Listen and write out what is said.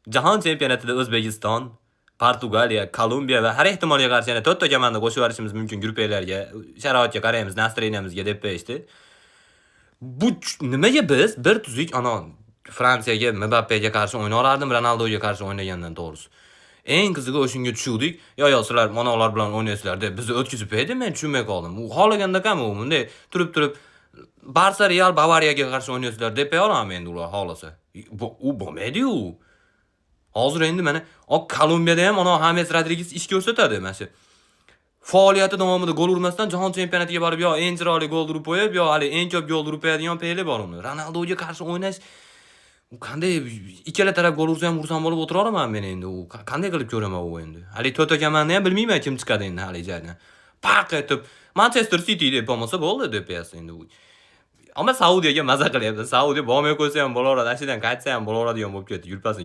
Jahon chempionatida O'zbekiston, Portugaliya, Kolumbiya va har ehtimolga qarshi yana 4 ta jamoani qo'shib yuborishimiz mumkin gruppalarga. Sharoitga qaraymiz, настроениямizga deb qo'yishdi. Bu nimaga biz bir tuzuk Fransiyaga, Mbappega qarshi o'yna olardim, Ronaldoga qarshi o'ynagandan to'g'risi. Eng qizig'i o'shunga tushuvdik. Yo, sizlar monolar bilan o'ynaysizlar deb bizni o'tkazib qo'ydi, men tushunmay qoldim. U xohlaganda ham u bunday turib Barsa, Real, Bavariyaga qarshi o'ynaysizlar deb qo'yaman endi ular xohlasa. U bo'lmaydi-yu. Hozir endi mana Kolumbiyada ham James Rodriguez ish ko'rsatadi mana shu. Faoliyati davomida gol urmasdan jahon chempionatiga borib yo eng chiroyli gol urib qo'yib, yo hali eng ko'p gol urib qo'yadigan peyli bor uni. Ronaldoga qarshi o'ynash qanday ikkala taraf gol ursa ham ursam bo'lib o'tira olaman men endi. U qanday qilib ko'raman u endi. Hali to'ta kamanni ham bilmayman kim chiqadi endi hali ijardan. Paq etib Manchester City deb bo'lmasa bo'ldi deb yasa endi u. Ammo Saudiyaga maza qilyapti. Saudiya bormay qo'ysa ham bo'laveradi, ashidan qaytsa ham bo'laveradigan bo'lib ketdi. Yurpasin.